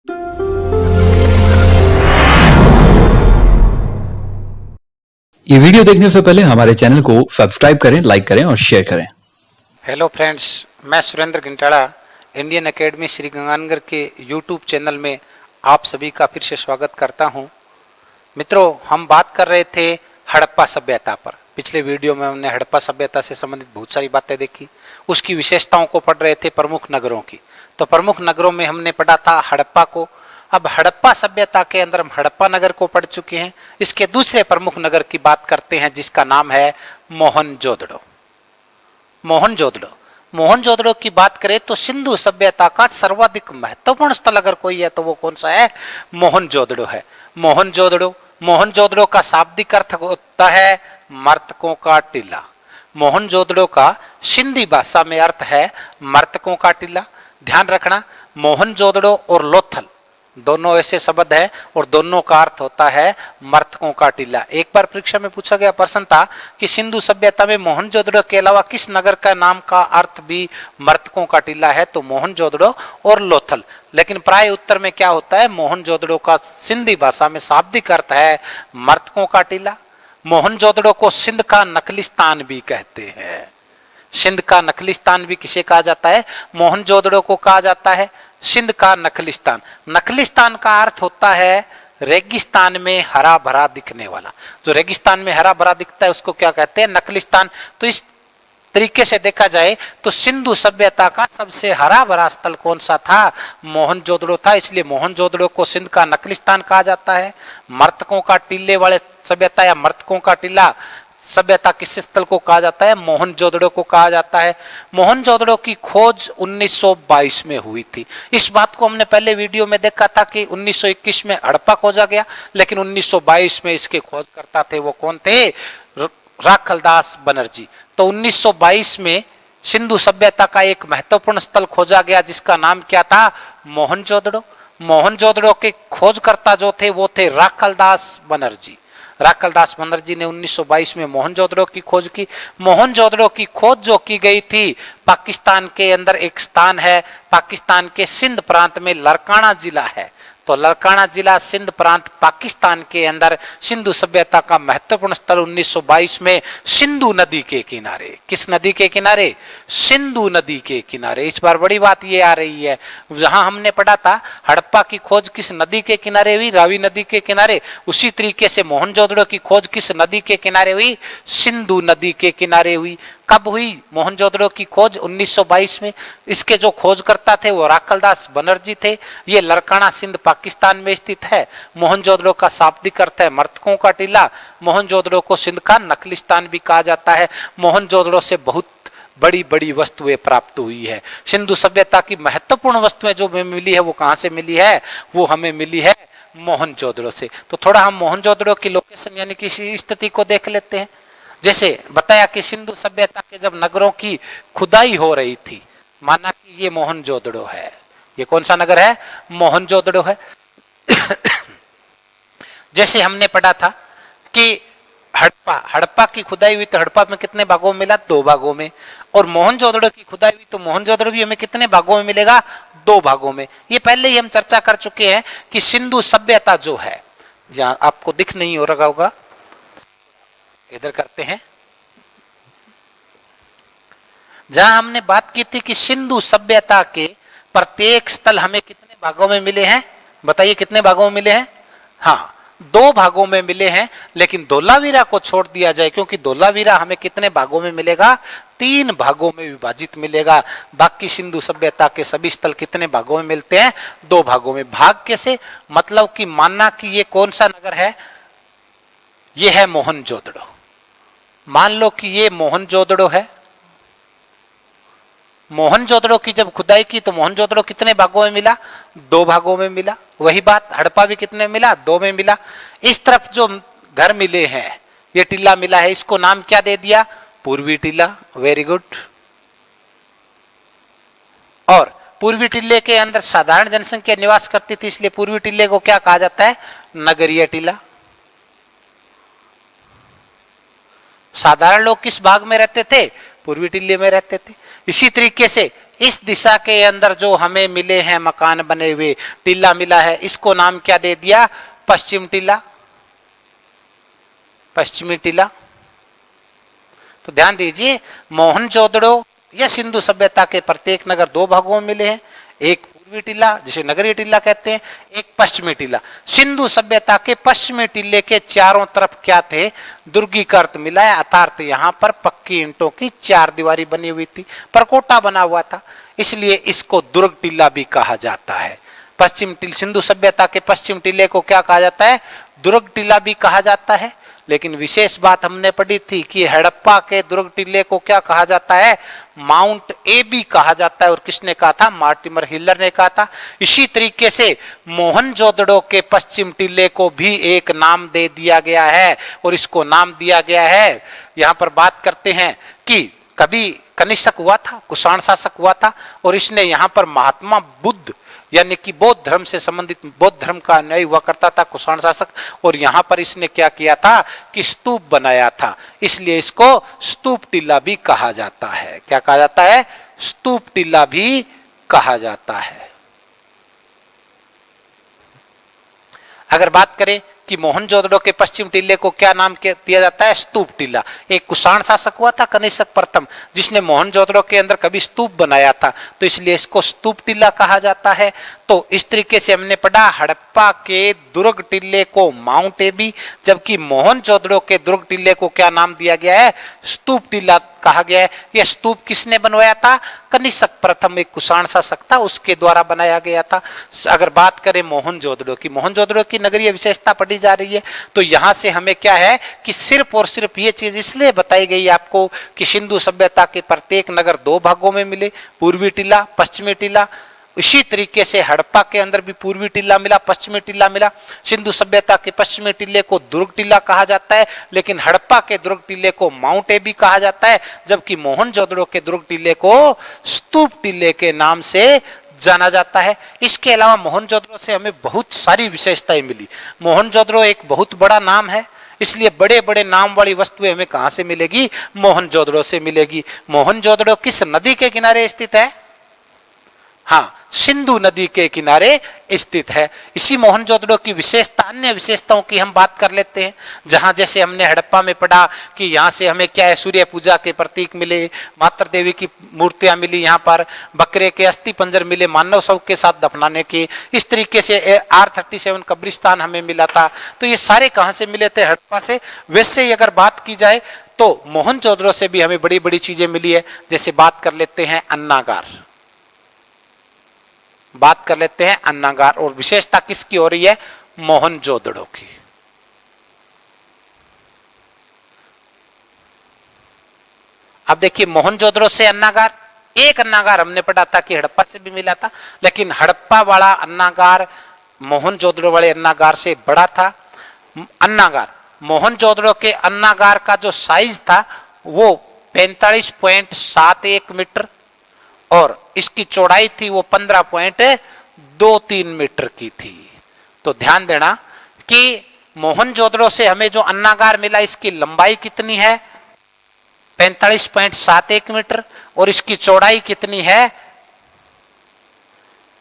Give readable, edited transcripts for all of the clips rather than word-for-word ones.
ये वीडियो देखने से पहले हमारे चैनल को सब्सक्राइब करें, लाइक करें और शेयर करें। हेलो फ्रेंड्स, मैं सुरेंद्र घिंटाड़ा इंडियन एकेडमी श्री गंगानगर के यूट्यूब चैनल में आप सभी का फिर से स्वागत करता हूं। मित्रों, हम बात कर रहे थे हड़प्पा सभ्यता पर। पिछले वीडियो में हमने हड़प्पा सभ्यता से संबंधित बहुत सारी बातें देखी, उसकी विशेषताओं को पढ़ रहे थे, प्रमुख नगरों की। तो प्रमुख नगरों में हमने पढ़ा था हड़प्पा को। अब हड़प्पा सभ्यता के अंदर हम हड़प्पा नगर को पढ़ चुके हैं। इसके दूसरे प्रमुख नगर की बात करते हैं जिसका नाम है मोहनजोदड़ो। मोहनजोदड़ो की बात करें तो सिंधु सभ्यता का सर्वाधिक महत्वपूर्ण स्थल अगर कोई है तो वो कौन सा है? मोहनजोदड़ो है। मोहनजोदड़ो का शाब्दिक अर्थ होता है मर्तकों का टीला। मोहनजोदड़ो का सिंधी भाषा में अर्थ है मर्तकों का टीला। ध्यान रखना, मोहनजोदड़ो और लोथल दोनों ऐसे शब्द हैं और दोनों का अर्थ होता है मर्तकों का टीला। एक बार परीक्षा में पूछा गया प्रश्न था कि सिंधु सभ्यता में मोहनजोदड़ो के अलावा किस नगर का नाम का अर्थ भी मर्तकों का टीला है? तो मोहनजोदड़ो और लोथल। लेकिन प्राय उत्तर में क्या होता है? मोहनजोदड़ो का सिंधी भाषा में शाब्दिक अर्थ है मर्तकों का टीला। मोहनजोदड़ो को सिंध का नकलिस्तान भी कहते हैं। सिंध का नकलिस्तान भी किसे कहा जाता है? मोहनजोदड़ो को कहा जाता है सिंध का नकलिस्तान। नकलिस्तान का अर्थ होता है रेगिस्तान में हरा भरा दिखने वाला। जो रेगिस्तान में हरा भरा दिखता है उसको क्या कहते हैं? नकलिस्तान। तो इस तरीके से देखा जाए तो सिंधु सभ्यता का सबसे हरा भरा स्थल कौन सा था? मोहनजोदड़ो था। इसलिए मोहनजोदड़ो को सिंध का नकलिस्तान कहा जाता है। मर्तकों का टीले वाले सभ्यता या मर्तकों का टीला सभ्यता किस स्थल को कहा जाता है? मोहनजोदड़ो को कहा जाता है। मोहनजोदड़ो की खोज 1922 में हुई थी। इस बात को हमने पहले वीडियो में देखा था कि 1921 में हड़प्पा खोजा गया, लेकिन 1922 में इसके खोजकर्ता थे वो कौन थे? राखलदास बनर्जी। तो 1922 में सिंधु सभ्यता का एक महत्वपूर्ण स्थल खोजा गया जिसका नाम क्या था? मोहनजोदड़ो। मोहनजोदड़ो के खोजकर्ता जो थे वो थे राखलदास बनर्जी। राखलदास बनर्जी ने 1922 में मोहनजोदड़ो की खोज की। मोहनजोदड़ो की खोज जो की गई थी, पाकिस्तान के अंदर एक स्थान है, पाकिस्तान के सिंध प्रांत में लरकाना जिला है। तो लरकाना जिला सिंध प्रांत पाकिस्तान के अंदर सिंधु सभ्यता का महत्वपूर्ण स्थल 1922 में सिंधु नदी के किनारे। किस नदी के किनारे? सिंधु नदी के किनारे। इस बार बड़ी बात ये आ रही है, जहां हमने पढ़ा था हड़प्पा की खोज किस नदी के किनारे हुई? रावी नदी के किनारे। उसी तरीके से मोहनजोदड़ो की खोज किस नदी के किनारे हुई? सिंधु नदी के किनारे हुई। कब हुई मोहनजोदड़ो की खोज? 1922 में। इसके जो खोजकर्ता थे वो राखलदास बनर्जी थे। ये लरकाना सिंध पाकिस्तान में स्थित है। मोहनजोदड़ो का शाब्दिक अर्थ है मर्तकों का टीला। मोहनजोदड़ो को सिंध का नकलिस्तान भी कहा जाता है। मोहनजोदड़ो से बहुत बड़ी बड़ी वस्तुएं प्राप्त हुई है। सिंधु सभ्यता की महत्वपूर्ण वस्तुएं जो हमें मिली है वो कहां से मिली है? वो हमें मिली है मोहनजोदड़ो से। तो थोड़ा हम मोहनजोदड़ो की लोकेशन यानी कि स्थिति को देख लेते हैं। जैसे बताया कि सिंधु सभ्यता के जब नगरों की खुदाई हो रही थी, माना कि ये मोहनजोदड़ो है। ये कौन सा नगर है? मोहनजोदड़ो है। जैसे हमने पढ़ा था कि हड़प्पा की खुदाई हुई तो हड़प्पा में कितने भागों में मिला? 2 भागों में। और मोहनजोदड़ो की खुदाई हुई तो मोहनजोदड़ो भी हमें कितने भागों में मिलेगा? 2 भागों में। ये पहले ही हम चर्चा कर चुके हैं कि सिंधु सभ्यता जो है, जहां आपको दिख नहीं हो रहा होगा, इधर करते हैं, जहां हमने बात की थी कि सिंधु सभ्यता के प्रत्येक स्थल हमें कितने भागों में मिले हैं? बताइए कितने भागों में मिले हैं? हाँ, 2 भागों में मिले हैं। लेकिन धोलावीरा को छोड़ दिया जाए, क्योंकि धोलावीरा हमें कितने भागों में मिलेगा? 3 भागों में विभाजित मिलेगा। बाकी सिंधु सभ्यता के सभी स्थल कितने भागों में मिलते हैं? 2 भागों में। भाग कैसे? मतलब कि मानना कि ये कौन सा नगर है? ये है मोहनजोदड़ो। मान लो कि ये मोहनजोदड़ो है। मोहनजोदड़ो की जब खुदाई की तो मोहनजोदड़ो कितने भागों में मिला? 2 भागों में मिला। वही बात हड़प्पा भी कितने में मिला? 2 में मिला। इस तरफ जो घर मिले हैं, ये टीला मिला है, इसको नाम क्या दे दिया? पूर्वी टीला। Very good. और पूर्वी टीले के अंदर साधारण जनसंख्या निवास करती थी, इसलिए पूर्वी टीले को क्या कहा जाता है? नगरीय टीला। साधारण लोग किस भाग में रहते थे? पूर्वी टिल्ले में रहते थे। इसी तरीके से इस दिशा के अंदर जो हमें मिले हैं मकान बने हुए, टीला मिला है, इसको नाम क्या दे दिया? पश्चिम टीला, पश्चिमी टीला। तो ध्यान दीजिए, मोहनजोदड़ो या सिंधु सभ्यता के प्रत्येक नगर दो भागों में मिले हैं, एक पूर्वी टीला जिसे नगरीय टीला कहते हैं, एक पश्चिमी टीला। सिंधु सभ्यता के पश्चिमी टीले के चारों तरफ क्या थे? दुर्गी का अर्थ मिला है, अर्थात यहाँ पर पक्की ईंटों की चार दीवारी बनी हुई थी, परकोटा बना हुआ था, इसलिए इसको दुर्ग टीला भी कहा जाता है। पश्चिम टील सिंधु सभ्यता के पश्चिम टीले को क्या कहा जाता है? दुर्ग टीला भी कहा जाता है। लेकिन विशेष बात हमने पढ़ी थी कि हड़प्पा के दुर्ग टीले को क्या कहा जाता है? माउंट एबी कहा जाता है। और किसने कहा था? मार्टिमर हिलर ने कहा था। इसी तरीके से मोहनजोदड़ो के पश्चिम टीले को भी एक नाम दे दिया गया है, और इसको नाम दिया गया है, यहां पर बात करते हैं कि कभी कनिष्क हुआ था, कुषाण शासक हुआ था, और इसने यहां पर महात्मा बुद्ध यानी कि बौद्ध धर्म से संबंधित, बौद्ध धर्म का अनुयायी हुआ करता था कुषाण शासक, और यहां पर इसने क्या किया था कि स्तूप बनाया था, इसलिए इसको स्तूप टीला भी कहा जाता है। क्या कहा जाता है? स्तूप टीला भी कहा जाता है। अगर बात करें कि मोहनजोदड़ो के पश्चिम टीले को क्या नाम दिया जाता है? स्तूप टीला। एक कुषाण शासक हुआ था कनिष्क प्रथम, जिसने मोहनजोदड़ो के अंदर कभी स्तूप बनाया था, तो इसलिए इसको स्तूप टीला कहा जाता है। तो इस तरीके से हमने पढ़ा हड़प्पा के दुर्ग टीले को माउंट एबी, जबकि मोहनजोदड़ो के दुर्ग टीले को क्या नाम दिया गया है? स्तूप टीला कहा गया है। यह स्तूप किसने बनवाया था? कनिष्क प्रथम, एक कुषाण शासक था, उसके द्वारा बनाया गया था। अगर बात करें मोहनजोदड़ो की, मोहनजोदड़ो की नगरीय विशेषता पढ़ी जा रही है, तो यहां से हमें क्या है कि सिर्फ और सिर्फ ये चीज इसलिए बताई गई आपको कि सिंधु सभ्यता के प्रत्येक नगर दो भागों में मिले, पूर्वी टीला, पश्चिमी टीला। इसी तरीके से हड़प्पा के अंदर भी पूर्वी टीला मिला, पश्चिमी टीला मिला। सिंधु सभ्यता के पश्चिमी टीले को दुर्ग टीला कहा जाता है, लेकिन हड़प्पा के दुर्ग टीले को माउंट एबी कहा जाता है, जबकि मोहनजोदड़ो के दुर्ग टीले को स्तूप टीले के नाम से जाना जाता है। इसके अलावा मोहनजोदड़ो से हमें बहुत सारी विशेषताएं मिली। मोहनजोदड़ो एक बहुत बड़ा नाम है, इसलिए बड़े बड़े नाम वाली वस्तुएं हमें कहां से मिलेगी? मोहनजोदड़ो से मिलेगी। मोहनजोदड़ो किस नदी के किनारे स्थित है? हाँ, सिंधु नदी के किनारे स्थित है। इसी मोहनजोदड़ो की विशेषता, अन्य विशेषताओं की हम बात कर लेते हैं। जहां जैसे हमने हड़प्पा में पढ़ा कि यहां से हमें क्या है, सूर्य पूजा के प्रतीक मिले, मातृ देवी की मूर्तियां मिली, यहाँ पर बकरे के अस्थि पंजर मिले मानव शव के साथ दफनाने के। इस तरीके से R37 कब्रिस्तान हमें मिला था। तो ये सारे कहां से मिले थे? हड़प्पा से। वैसे ही अगर बात की जाए तो मोहनजोदड़ो से भी हमें बड़ी बड़ी चीजें मिली है। जैसे बात कर लेते हैं अन्नागार, बात कर लेते हैं अन्नागार, और विशेषता किसकी हो रही है? मोहनजोदड़ो की। अब देखिए, मोहनजोदड़ो से अन्नागार, एक अन्नागार हमने पढ़ा था कि हड़प्पा से भी मिला था, लेकिन हड़प्पा वाला अन्नागार मोहनजोदड़ो वाले अन्नागार से बड़ा था। अन्नागार, मोहनजोदड़ो के अन्नागार का जो साइज था वो 45.71 मीटर, और इसकी चौड़ाई थी वो 15.23 मीटर की थी। तो ध्यान देना कि मोहनजोदड़ो से हमें जो अन्नागार मिला, इसकी लंबाई कितनी है? 45.71 मीटर, और इसकी चौड़ाई कितनी है?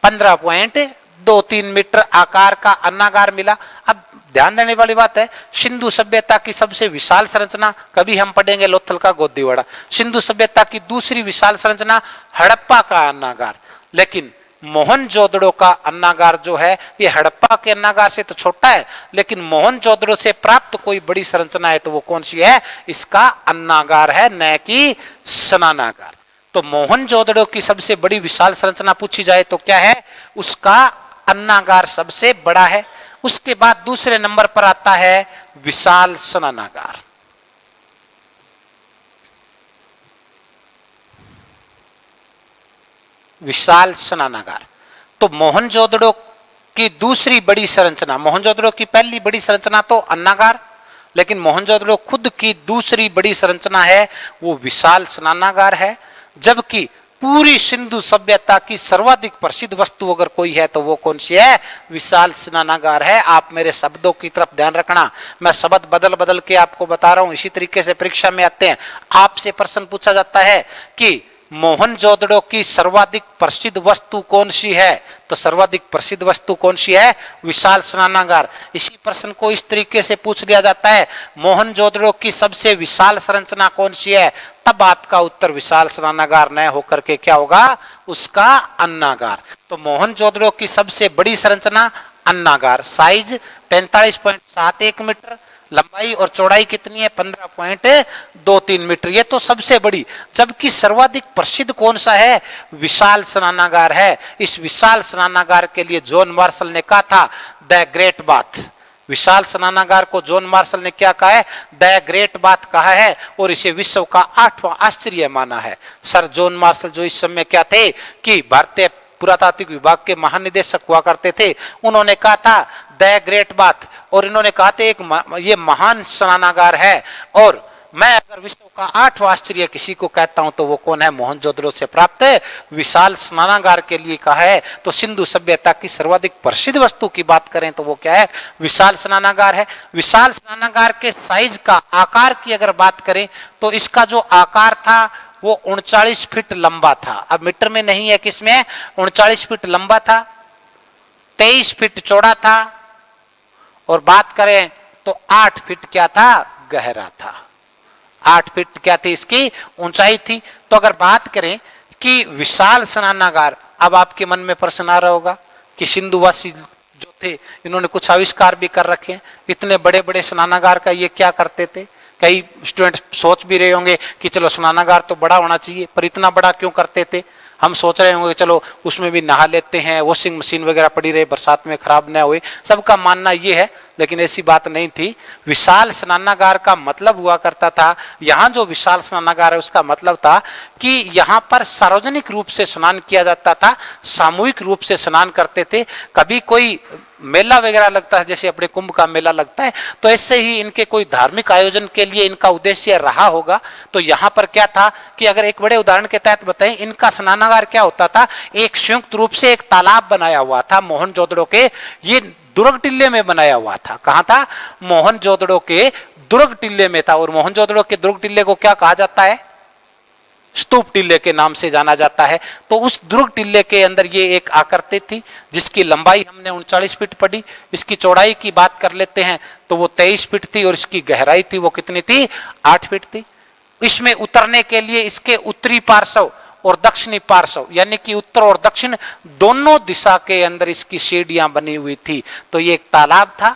15.23 मीटर आकार का अन्नागार मिला। अब ध्यान देने वाली बात है, सिंधु सभ्यता की सबसे विशाल संरचना, कभी हम पढ़ेंगे लोथल का गोदीवाड़ा। सिंधु सभ्यता की दूसरी विशाल संरचना हड़प्पा का अन्नागार, लेकिन मोहनजोदड़ो का अन्नागार जो है ये हड़प्पा के अन्नागार से तो छोटा है, लेकिन मोहनजोदड़ो से प्राप्त कोई बड़ी संरचना है तो वो कौन सी है? इसका अन्नागार है, न कि स्नानागार। तो मोहनजोदड़ो की सबसे बड़ी विशाल संरचना पूछी जाए तो क्या है? उसका अन्नागार सबसे बड़ा है। उसके बाद दूसरे नंबर पर आता है विशाल स्नानागार। विशाल स्नानागार तो मोहनजोदड़ो की दूसरी बड़ी संरचना, मोहनजोदड़ो की पहली बड़ी संरचना तो अन्नागार, लेकिन मोहनजोदड़ो खुद की दूसरी बड़ी संरचना है वो विशाल स्नानागार है। जबकि पूरी सिंधु सभ्यता की सर्वाधिक प्रसिद्ध वस्तु अगर कोई है तो वो कौन सी है? विशाल स्नानागार है। आप मेरे शब्दों की तरफ ध्यान रखना, मैं शब्द बदल बदल के आपको बता रहा हूं। इसी तरीके से परीक्षा में आते हैं, आपसे प्रश्न पूछा जाता है कि मोहनजोदड़ो की सर्वाधिक प्रसिद्ध वस्तु कौन सी है? तो सर्वाधिक प्रसिद्ध वस्तु कौन सी है? विशाल स्नानागार। इसी प्रश्न को इस तरीके से पूछ लिया जाता है, मोहनजोदड़ो की सबसे विशाल संरचना कौन सी है? तब आपका उत्तर विशाल स्नानागार न होकर के क्या होगा? उसका अन्नागार। तो मोहनजोदड़ो की सबसे बड़ी संरचना अन्नागार। साइज 45.71 मीटर, लंबाई और चौड़ाई कितनी है? 15.23 मीटर। ये तो सबसे बड़ी। जबकि सर्वाधिक प्रसिद्ध कौन सा है? विशाल स्नानागार है। इस विशाल स्नानागार के लिए जॉन मार्शल ने कहा था द ग्रेट बाथ। विशाल स्नानागार को जॉन मार्शल ने क्या कहा है? द ग्रेट बाथ कहा है, और इसे विश्व का 8वां आश्चर्य माना है। सर जॉन मार्शल जो इस समय क्या थे कि भारतीय पुरातात्विक विभाग के महानिदेशक हुआ करते थे, उन्होंने कहा था द ग्रेट बाथ, और इन्होंने कहा था ये महान स्नानागार है। और मैं अगर विश्व का 8वां आश्चर्य किसी को कहता हूं तो वो कौन है? मोहनजोदड़ो से प्राप्त विशाल स्नानागार के लिए कहा है। तो सिंधु सभ्यता की सर्वाधिक प्रसिद्ध वस्तु की बात करें तो वो क्या है? विशाल स्नानागार है। विशाल स्नानागार के साइज का, आकार की अगर बात करें तो इसका जो आकार था वो 39 फीट लंबा था। अब मीटर में नहीं है, किसमें? 39 फीट लंबा था, 23 फीट चौड़ा था, और बात करें तो 8 फीट क्या था? गहरा था। 8 फीट क्या थी? इसकी ऊंचाई थी। तो अगर बात करें कि विशाल स्नानागार, अब आपके मन में प्रश्न आ रहा होगा कि सिंधुवासी जो थे इन्होंने कुछ आविष्कार भी कर रखे हैं, इतने बड़े बड़े स्नानागार का ये क्या करते थे? कई स्टूडेंट सोच भी रहे होंगे कि चलो स्नानागार तो बड़ा होना चाहिए, पर इतना बड़ा क्यों करते थे? हम सोच रहे होंगे चलो उसमें भी नहा लेते हैं, वॉशिंग मशीन वगैरह पड़ी रहे, बरसात में खराब ना हुए, सबका मानना ये है। लेकिन ऐसी बात नहीं थी। विशाल स्नानागार का मतलब हुआ करता था, यहाँ जो विशाल स्नानागार है उसका मतलब था कि यहाँ पर सार्वजनिक रूप से स्नान किया जाता था, सामूहिक रूप से स्नान करते थे। कभी कोई मेला वगैरह लगता है, जैसे अपने कुंभ का मेला लगता है, तो ऐसे ही इनके कोई धार्मिक आयोजन के लिए इनका उद्देश्य रहा होगा। तो यहाँ पर क्या था कि अगर एक बड़े उदाहरण के तहत बताएं, इनका स्नानागार क्या होता था? एक संयुक्त रूप से एक तालाब बनाया हुआ था मोहनजोदड़ो के, ये दुर्ग टिल्ले में बनाया हुआ था। कहां था? मोहनजोदड़ो के दुर्ग टिल्ले में था। और मोहनजोदड़ो के दुर्ग टिल्ले को क्या कहा जाता है? स्तूप टिल्ले के नाम से जाना जाता है। तो उस दुर्ग टिल्ले के अंदर ये एक आकृति थी जिसकी लंबाई हमने 39 फीट पढ़ी। इसकी चौड़ाई की बात कर लेते हैं तो वो 23 फीट थी, और इसकी गहराई थी वो कितनी थी? 8 फीट थी। इसमें उतरने के लिए इसके उत्तरी पार्श्व और दक्षिणी पार्श्व, यानी कि उत्तर और दक्षिण दोनों दिशा के अंदर इसकी सीढ़ियां बनी हुई थी। तो ये एक तालाब था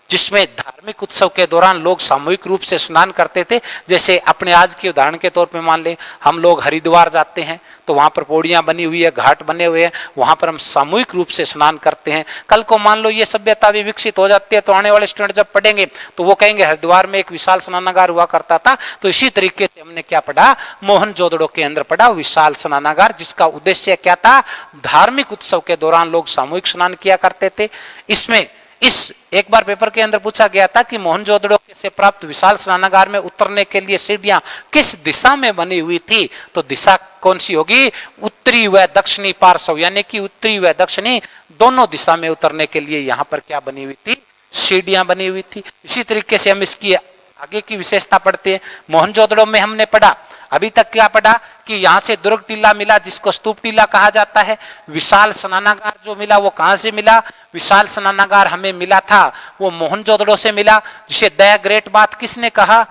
जिसमें धार्मिक उत्सव के दौरान लोग सामूहिक रूप से स्नान करते थे। जैसे अपने आज के उदाहरण के तौर पे मान लें, हम लोग हरिद्वार जाते हैं तो वहां पर पौड़ियां बनी हुई है, घाट बने हुए हैं, वहां पर हम सामूहिक रूप से स्नान करते हैं। कल को मान लो ये सभ्यता भी विकसित हो जाती है तो आने वाले स्टूडेंट जब पढ़ेंगे तो वो कहेंगे हरिद्वार में एक विशाल स्नानागार हुआ करता था। तो इसी तरीके से हमने क्या पढ़ा? मोहनजोदड़ो के अंदर पढ़ा विशाल स्नानागार, जिसका उद्देश्य क्या था? धार्मिक उत्सव के दौरान लोग सामूहिक स्नान किया करते थे। इसमें एक बार पेपर के अंदर पूछा गया था कि मोहनजोदड़ो से प्राप्त विशाल स्नानागार में उतरने के लिए सीढ़ियां किस दिशा में बनी हुई थी? तो दिशा कौन सी होगी? उत्तरी व दक्षिणी पार्श्व, यानी कि उत्तरी व दक्षिणी दोनों दिशा में उतरने के लिए यहाँ पर क्या बनी हुई थी? सीढ़ियां बनी हुई थी। इसी तरीके से हम इसकी आगे की विशेषता पढ़ते हैं। मोहनजोदड़ो में हमने पढ़ा, अभी तक क्या पढ़ा कि यहां से दुर्ग टिल्ला मिला जिसको स्तूप टिल्ला कहा जाता है। विशाल स्नानागार जो मिला वो कहां से मिला? विशाल स्नानागार हमें मिला था वो मोहनजोदड़ो से मिला, जिसे द ग्रेट बाथ किसने कहा?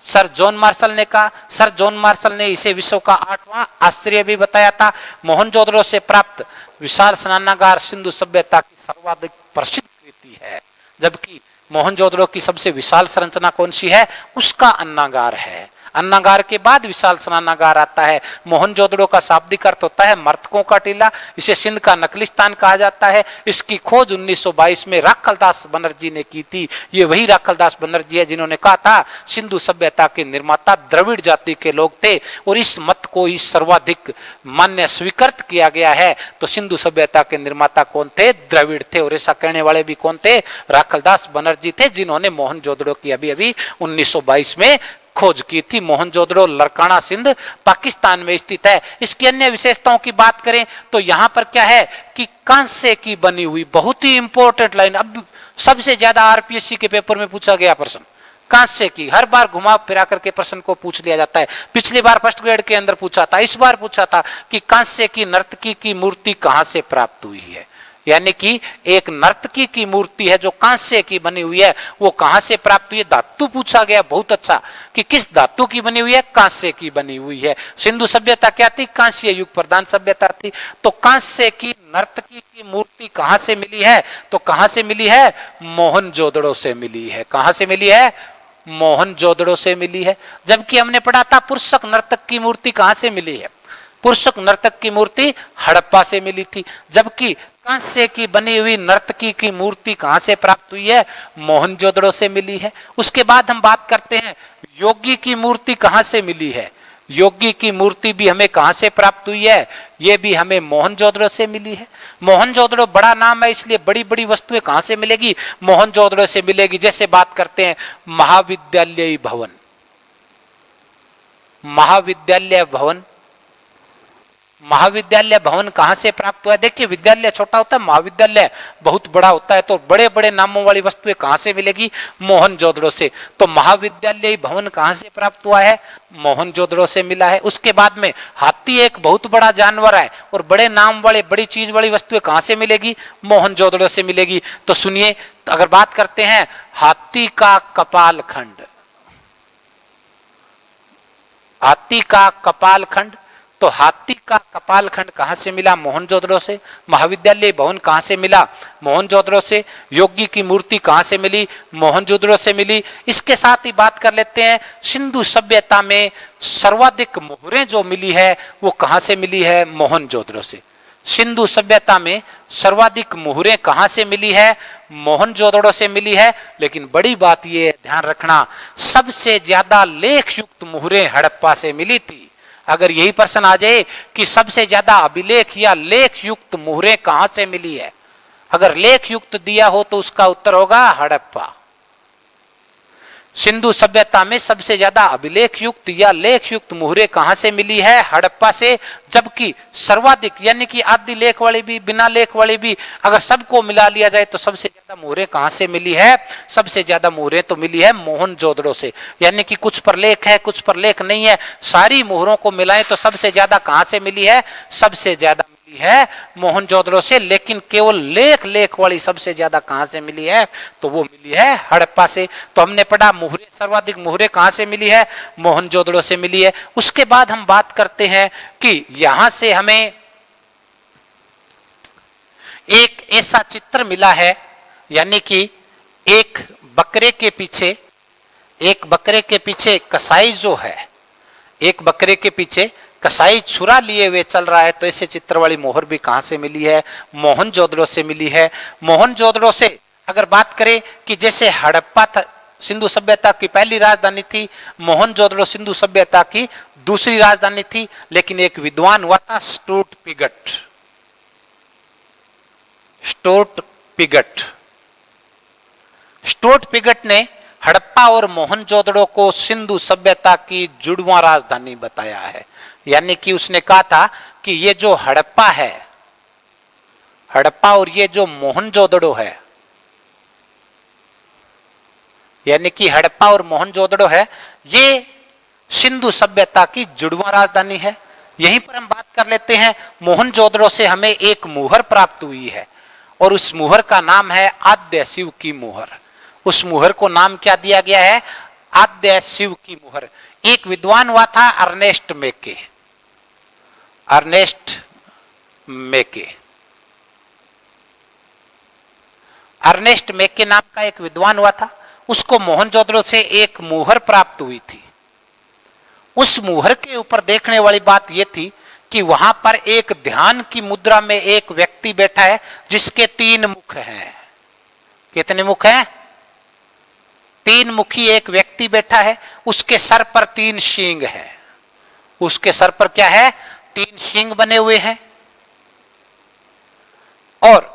सर जॉन मार्शल ने कहा। सर जॉन मार्शल ने इसे विश्व का 8वां आश्चर्य भी बताया था। मोहनजोदड़ो से प्राप्त विशाल स्नानागार सिंधु सभ्यता की सर्वाधिक प्रसिद्ध कृति है। जबकि मोहनजोदड़ो की सबसे विशाल संरचना कौन सी है? उसका अन्नागार है। अन्नागार के बाद विशाल स्नानागार आता है। मोहनजोदड़ो का शाब्दिक अर्थ होता है मर्तकों का टीला। इसे सिंध का नकलिस्तान कहा जाता है। इसकी खोज 1922 में राखलदास बनर्जी ने की थी। ये वही राखलदास बनर्जी है जिन्होंने कहा था सिंधु सभ्यता के निर्माता द्रविड़ जाति के लोग थे, और इस मत को ही सर्वाधिक मान्य स्वीकृत किया गया है। तो सिंधु सभ्यता के निर्माता कौन थे? द्रविड़ थे। और ऐसा कहने वाले भी कौन थे? राखलदास बनर्जी थे, जिन्होंने मोहनजोदड़ो की अभी अभी 1922 में खोज की थी। मोहनजोदड़ो लरकाना सिंध पाकिस्तान में स्थित है। इसकी अन्य विशेषताओं की बात करें तो यहां पर क्या है कि कांसे की बनी हुई, बहुत ही इंपॉर्टेंट लाइन। अब सबसे ज्यादा आरपीएससी के पेपर में पूछा गया प्रश्न, कांसे की। हर बार घुमा फिरा करके प्रश्न को पूछ लिया जाता है। पिछली बार फर्स्ट ग्रेड के अंदर पूछा था, इस बार पूछा था कि कांसे की नर्तकी की मूर्ति कहां से प्राप्त हुई है। यानी कि एक नर्तकी की मूर्ति है जो कांसे की बनी हुई है, वो कहां से प्राप्त हुई है। धातु पूछा गया, बहुत अच्छा, कि किस धातु की बनी हुई है, कांसे की बनी हुई है। सिंधु सभ्यता क्या थी, कांस्य युग प्रधान सभ्यता थी। तो कांसे की नर्तकी की मूर्ति कहां से मिली है, तो कहां से मिली है, मोहनजोदड़ो से मिली है। कहां से मिली है, मोहनजोदड़ो से मिली है। जबकि हमने पढ़ा था पुरुषक नर्तक की मूर्ति कहां से मिली है, पुरुषक नर्तक की मूर्ति हड़प्पा से मिली थी। जबकि कांसे की बनी हुई नर्तकी की मूर्ति कहां से प्राप्त हुई है, मोहनजोदड़ो से मिली है। उसके बाद हम बात करते हैं योगी की मूर्ति कहां से मिली है। योगी की मूर्ति भी हमें कहां से प्राप्त हुई है, यह भी हमें मोहनजोदड़ो से मिली है। मोहनजोदड़ो बड़ा नाम है, इसलिए बड़ी बड़ी वस्तुएं कहां से मिलेगी, मोहनजोदड़ो से मिलेगी। जैसे बात करते हैं महाविद्यालय भवन, महाविद्यालय भवन, महाविद्यालय भवन कहां से प्राप्त हुआ है। देखिए विद्यालय छोटा होता है, महाविद्यालय बहुत बड़ा होता है, तो बड़े बड़े नामों वाली वस्तुएं कहां से मिलेगी, मोहनजोदड़ो से। तो महाविद्यालय भवन कहां से प्राप्त हुआ है, मोहनजोदड़ो से मिला है। उसके बाद में हाथी एक बहुत बड़ा जानवर है, और बड़े नाम वाले बड़ी चीज वाली वस्तुएं कहां से मिलेगी, मोहनजोदड़ो से मिलेगी। तो सुनिए, अगर बात करते हैं हाथी का कपाल खंड, हाथी का कपाल खंड, तो हाथी का कपाल खंड कहां से मिला, मोहनजोदड़ो से। महाविद्यालय भवन कहां से मिला, मोहनजोदड़ो से। योगी की मूर्ति कहां से मिली, मोहनजोदड़ो से मिली। इसके साथ ही बात कर लेते हैं सिंधु सभ्यता में सर्वाधिक मोहरें जो मिली है वो कहां से मिली है, मोहनजोदड़ो से। सिंधु सभ्यता में सर्वाधिक मोहरें कहां से मिली है, मोहनजोदड़ो से मिली है। लेकिन बड़ी बात यह ध्यान रखना, सबसे ज्यादा लेख युक्त मोहरें हड़प्पा से मिली थी। अगर यही प्रश्न आ जाए कि सबसे ज्यादा अभिलेख या लेख युक्त मोहरें कहां से मिली है, अगर लेख युक्त दिया हो तो उसका उत्तर होगा हड़प्पा। सिंधु सभ्यता में सबसे ज्यादा अभिलेख युक्त या लेख युक्त मोहरें कहां से मिली है, हड़प्पा से। जबकि सर्वाधिक यानी कि आदि लेख वाली भी बिना लेख वाली भी अगर सबको मिला लिया जाए तो सबसे ज्यादा मोहरें कहां से मिली है, सबसे ज्यादा मोहरें तो मिली है मोहनजोदड़ो से। यानी कि कुछ पर लेख है कुछ पर लेख नहीं है, सारी मोहरों को मिलाएं तो सबसे ज्यादा कहां से मिली है, सबसे ज्यादा है मोहनजोदड़ो से। लेकिन केवल लेख वाली सबसे ज्यादा कहां से मिली है, तो वो मिली है हड़प्पा से। तो हमने पढ़ा मोहरे, सर्वाधिक मोहरे कहां से मिली है, मोहनजोदड़ो से मिली है। उसके बाद हम बात करते हैं कि यहां से हमें एक ऐसा चित्र मिला है, यानी कि एक बकरे के पीछे कसाई जो है, एक बकरे के पीछे कसाई छुरा लिए हुए चल रहा है। तो ऐसे चित्र वाली मोहर भी कहां से मिली है, मोहनजोदड़ो से मिली है। मोहनजोदड़ो से अगर बात करें कि जैसे हड़प्पा था सिंधु सभ्यता की पहली राजधानी थी, मोहनजोदड़ो सिंधु सभ्यता की दूसरी राजधानी थी। लेकिन एक विद्वान हुआ था स्टूर्ट पिगट ने हड़प्पा और मोहनजोदड़ो को सिंधु सभ्यता की जुड़वा राजधानी बताया है। यानी कि उसने कहा था कि ये जो हड़प्पा है, हड़प्पा और ये जो मोहनजोदड़ो है, यानी कि हड़प्पा और मोहनजोदड़ो है, ये सिंधु सभ्यता की जुड़वा राजधानी है। यहीं पर हम बात कर लेते हैं, मोहनजोदड़ो से हमें एक मुहर प्राप्त हुई है और उस मुहर का नाम है आद्य शिव की मुहर। उस मुहर को नाम क्या दिया गया है, आद्य शिव की मुहर। एक विद्वान हुआ था अर्नेस्ट मेके नाम का एक विद्वान हुआ था। उसको मोहनजोदड़ो से एक मुहर प्राप्त हुई थी। उस मुहर के ऊपर देखने वाली बात यह थी कि वहां पर एक ध्यान की मुद्रा में एक व्यक्ति बैठा है जिसके 3 मुख हैं। कितने मुख हैं, 3 मुखी एक व्यक्ति बैठा है, उसके सर पर 3 सींग है। उसके सर पर क्या है, 3 सींग बने हुए हैं। और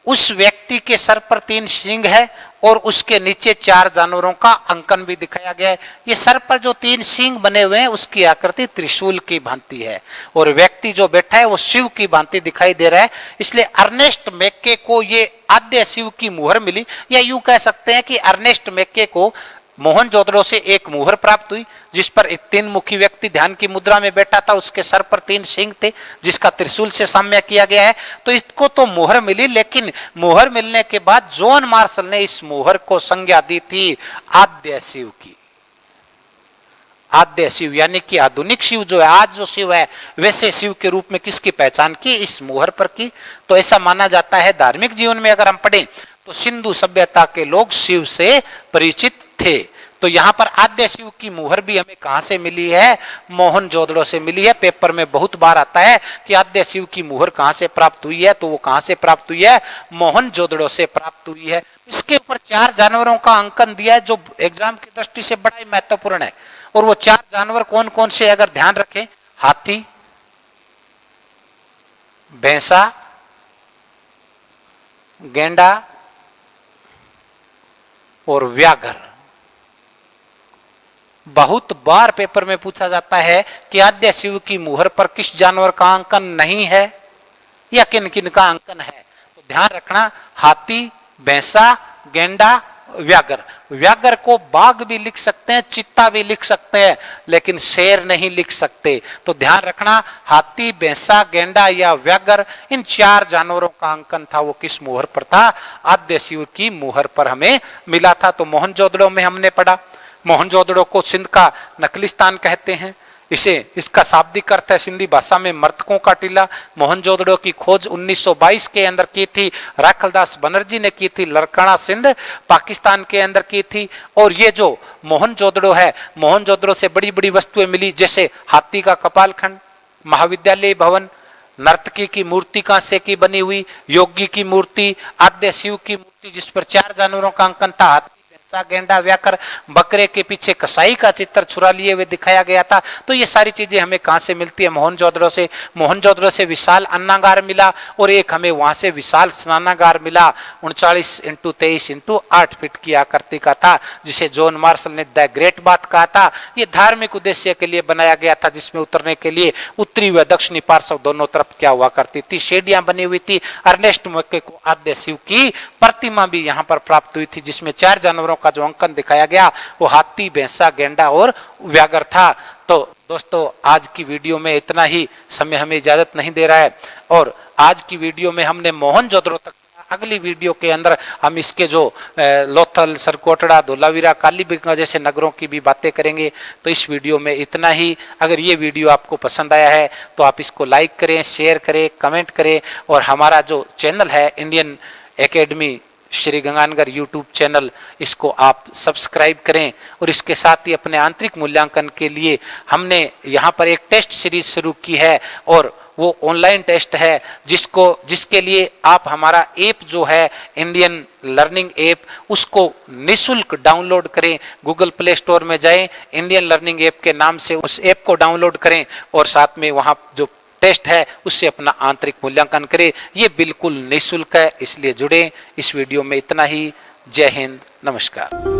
उस व्यक्ति के सर पर 3 सींग है और उसके नीचे 4 जानवरों का अंकन भी दिखाया गया है। ये सर पर जो 3 सींग बने हुए हैं उसकी आकृति त्रिशूल की भांति है और व्यक्ति जो बैठा है वो शिव की भांति दिखाई दे रहा है। इसलिए अर्नेस्ट मेके को ये आद्य शिव की मुहर मिली, या यूं कह सकते हैं कि अर्नेस्ट मेके को मोहनजोदड़ो से एक मुहर प्राप्त हुई जिस पर एक 3 मुखी व्यक्ति ध्यान की मुद्रा में बैठा था, उसके सर पर 3 सिंह थे जिसका त्रिशूल से साम्य किया गया है। तो इसको तो मुहर मिली, लेकिन मुहर मिलने के बाद जॉन मार्शल ने इस मुहर को संज्ञा दी थी आद्य शिव की। आद्य शिव यानी कि आधुनिक शिव जो है, आज जो शिव है वैसे शिव के रूप में किसकी पहचान की? इस मुहर पर की। तो ऐसा माना जाता है धार्मिक जीवन में अगर हम पढ़ें तो सिंधु सभ्यता के लोग शिव से परिचित थे। तो यहाँ पर आद्य शिव की मुहर भी हमें कहां से मिली है? मोहनजोदड़ो से मिली है। पेपर में बहुत बार आता है कि आद्य शिव की मुहर कहां से प्राप्त हुई है, तो वो कहां से प्राप्त हुई है? मोहनजोदड़ो से प्राप्त हुई है। इसके ऊपर 4 जानवरों का अंकन दिया है जो एग्जाम की दृष्टि से बड़ा ही महत्वपूर्ण है। और वो 4 जानवर कौन कौन से अगर ध्यान रखें, हाथी, भैंसा, गेंडा और व्याघ्र। बहुत बार पेपर में पूछा जाता है कि आद्य शिव की मुहर पर किस जानवर का अंकन नहीं है या किन किन का अंकन है। तो ध्यान रखना, हाथी, भैंसा, गेंडा, व्याघ्र। व्याघ्र को बाघ भी लिख सकते हैं, चित्ता भी लिख सकते हैं, लेकिन शेर नहीं लिख सकते। तो ध्यान रखना, हाथी, भैंसा, गेंडा या व्याघ्र, इन 4 जानवरों का अंकन था वो किस मुहर पर था? आद्य शिव की मुहर पर हमें मिला था। तो मोहनजोदड़ो में हमने पढ़ा, मोहनजोदड़ो को सिंध का नकलिस्तान कहते हैं। इसका शाब्दिक अर्थ है सिंधी भाषा में मर्तकों का टीला। मोहनजोदड़ो की खोज 1922 के अंदर की थी, राखलदास बनर्जी ने की थी, लड़काना सिंध पाकिस्तान के अंदर की थी। और ये जो मोहनजोदड़ो है, मोहनजोदड़ो से बड़ी बड़ी वस्तुएं मिली, जैसे हाथी का कपालखंड, महाविद्यालय भवन, नर्तकी की मूर्ति कांसे की बनी हुई, योगी की मूर्ति, आद्य शिव की मूर्ति जिस पर 4 जानवरों का अंकन था, गेंडा, व्याघ्र, बकरे के पीछे कसाई का चित्र छुरा लिए हुए दिखाया गया था। तो ये सारी चीजें हमें कहां से मिलती है? मोहनजोदड़ो से। मोहनजोदड़ो से विशाल अन्नागार मिला और एक हमें वहां से विशाल स्नानागार मिला, 39 × 23 × 8 फीट की आकृति का था, जिसे जॉन मार्शल ने द ग्रेट बाथ कहा था। ये धार्मिक उद्देश्य के लिए बनाया गया था, जिसमें उतरने के लिए उत्तरी व दक्षिणी पार्श्व दोनों तरफ क्या हुआ करती थी? सीढ़ियां बनी हुई थी। अर्नेस्ट मैक्के को आद्य शिव की प्रतिमा भी यहाँ पर प्राप्त हुई थी, जिसमें 4 जानवरों का जो अंकन दिखाया गया वो हाथी, भैंसा, गेंडा और व्याघ्र था। तो दोस्तों, आज की वीडियो में इतना ही, समय हमें इजाजत नहीं दे रहा है। और आज की वीडियो में हमने मोहनजोदड़ो तक, अगली वीडियो के अंदर हम इसके जो लोथल, सरकोटड़ा, धोलावीरा, कालीबंगा जैसे नगरों की भी बातें करेंगे। तो इस वीडियो में इतना ही। अगर ये वीडियो आपको पसंद आया है तो आप इसको लाइक करें, शेयर करें, कमेंट करें, और हमारा जो चैनल है Indian academy Shri Ganganagar YouTube channel, इसको आप सब्सक्राइब करें। और इसके साथ ही अपने आंतरिक मूल्यांकन के लिए हमने यहाँ पर एक टेस्ट सीरीज शुरू की है, और वो ऑनलाइन टेस्ट है जिसके लिए आप हमारा ऐप जो है इंडियन लर्निंग ऐप, उसको निःशुल्क डाउनलोड करें। गूगल प्ले स्टोर में जाएं, इंडियन लर्निंग ऐप के नाम से उस ऐप को डाउनलोड करें और साथ में वहाँ जो टेस्ट है उससे अपना आंतरिक मूल्यांकन करें। ये बिल्कुल निःशुल्क है, इसलिए जुड़े। इस वीडियो में इतना ही। जय हिंद, नमस्कार।